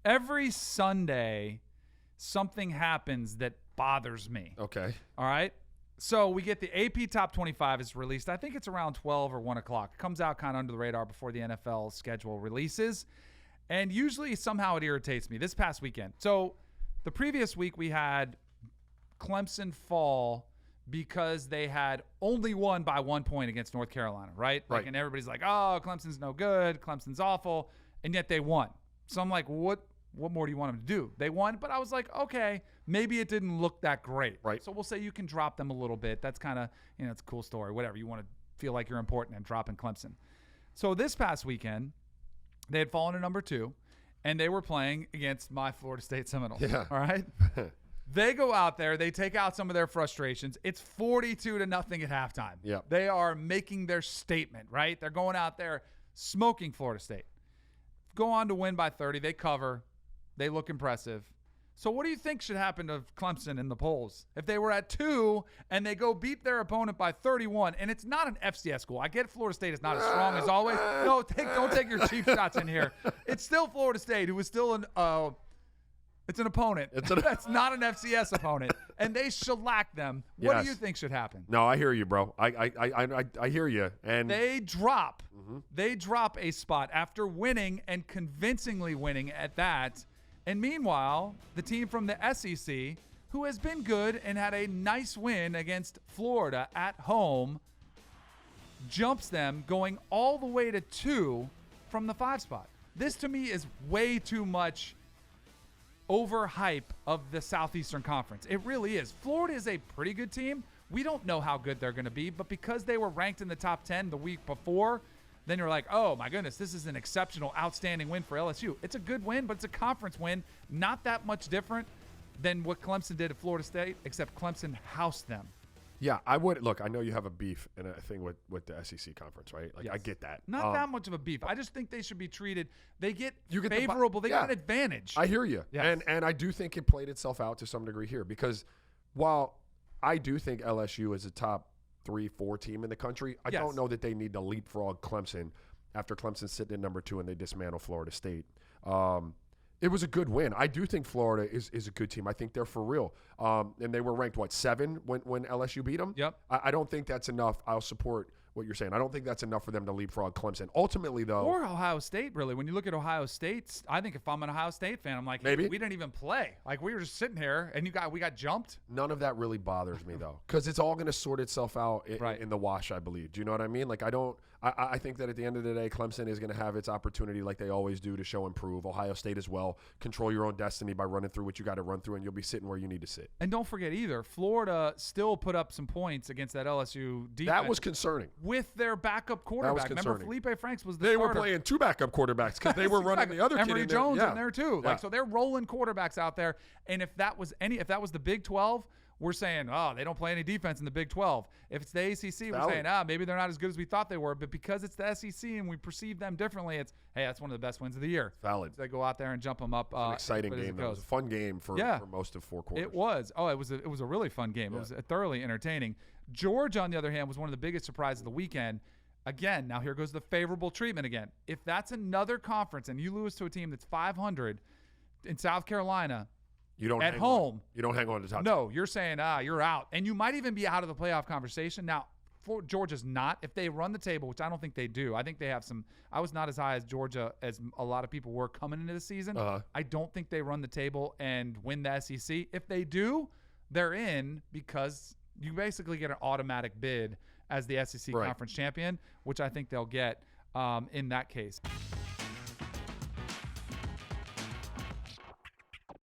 Every Sunday, something happens that bothers me. Okay. All right. So we get the AP Top 25 is released. I think it's around 12 or 1 o'clock. It comes out kind of under the radar before the NFL schedule releases. And usually somehow it irritates me. This past weekend. So the previous week we had Clemson fall because they had only won by 1 point against North Carolina, right? Right. And everybody's like, oh, Clemson's no good. Clemson's awful. And yet they won. So I'm like, what more do you want them to do? They won, but I was like, okay, maybe it didn't look that great. Right. So we'll say you can drop them a little bit. That's kind of, it's a cool story. Whatever. You want to feel like you're important and dropping Clemson. So this past weekend, they had fallen to number 2, and they were playing against my Florida State Seminoles. Yeah. All right? They go out there. They take out some of their frustrations. It's 42-0 at halftime. Yeah. They are making their statement, right? They're going out there smoking Florida State. Go on to win by 30. They cover. They look impressive. So what do you think should happen to Clemson in the polls? If they were at 2 and they go beat their opponent by 31, and it's not an FCS school. I get Florida State is not as strong as always. No, don't take your cheap shots in here. It's still Florida State, who is still it's an opponent. That's not an FCS opponent. And they shellac them. What do you think should happen? No, I hear you, bro. I hear you. And they drop a spot after winning and convincingly winning at that. And meanwhile, the team from the SEC, who has been good and had a nice win against Florida at home, jumps them going all the way to 2 from the 5 spot. This to me is way too much overhype of the Southeastern Conference. It really is. Florida is a pretty good team. We don't know how good they're going to be, but because they were ranked in the top 10 the week before, then you're like, oh my goodness, this is an exceptional, outstanding win for LSU. It's a good win, but it's a conference win. Not that much different than what Clemson did at Florida State, except Clemson housed them. yeah, I would look. I know you have a beef and a thing with the SEC conference, right? Like, Yes. I get that. Not that much of a beef. I just think they should be treated. They get favorable. They yeah. get an advantage. I hear you. Yes. And I do think it played itself out to some degree here because while I do think LSU is a top 3-4 team in the country, I don't know that they need to leapfrog Clemson after Clemson sitting at number 2 and they dismantle Florida State. It was a good win. I do think Florida is a good team. I think they're for real. And they were ranked, 7 when LSU beat them? Yep. I don't think that's enough. I'll support what you're saying. I don't think that's enough for them to leapfrog Clemson. Ultimately, though. Or Ohio State, really. When you look at Ohio State, I think if I'm an Ohio State fan, I'm like, hey, Maybe. we didn't even play. Like, we were just sitting here, and we got jumped. None of that really bothers me, though, because it's all going to sort itself out Right. in the wash, I believe. Do you know what I mean? Like, I think that at the end of the day, Clemson is going to have its opportunity like they always do to show improve. Ohio State as well. Control your own destiny by running through what you got to run through, and you'll be sitting where you need to sit. And don't forget either, Florida still put up some points against that LSU defense. That was concerning. With their backup quarterback. Remember, concerning. Felipe Franks was the They starter. were playing 2 backup quarterbacks because they were running the other Emory kid in Jones there. in there too. Yeah. Like, so they're rolling quarterbacks out there. And if that was the Big 12, we're saying, oh, they don't play any defense in the Big 12. If it's the ACC, we're saying, maybe they're not as good as we thought they were. But because it's the SEC and we perceive them differently, it's, hey, that's one of the best wins of the year. Valid. So they go out there and jump them up. It's an exciting game. It was a fun game for most of 4 quarters. It was. Oh, it was a really fun game. Yeah. It was thoroughly entertaining. Georgia, on the other hand, was one of the biggest surprises of the weekend. Again, now here goes the favorable treatment again. If that's another conference and you lose to a team that's 500 in South Carolina, you don't at home, you don't hang on to top. No, you're saying, you're out. And you might even be out of the playoff conversation. Now, for Georgia's not. If they run the table, which I don't think they do, I think they have some – I was not as high as Georgia as a lot of people were coming into the season. I don't think they run the table and win the SEC. If they do, they're in because you basically get an automatic bid as the SEC conference champion, which I think they'll get in that case.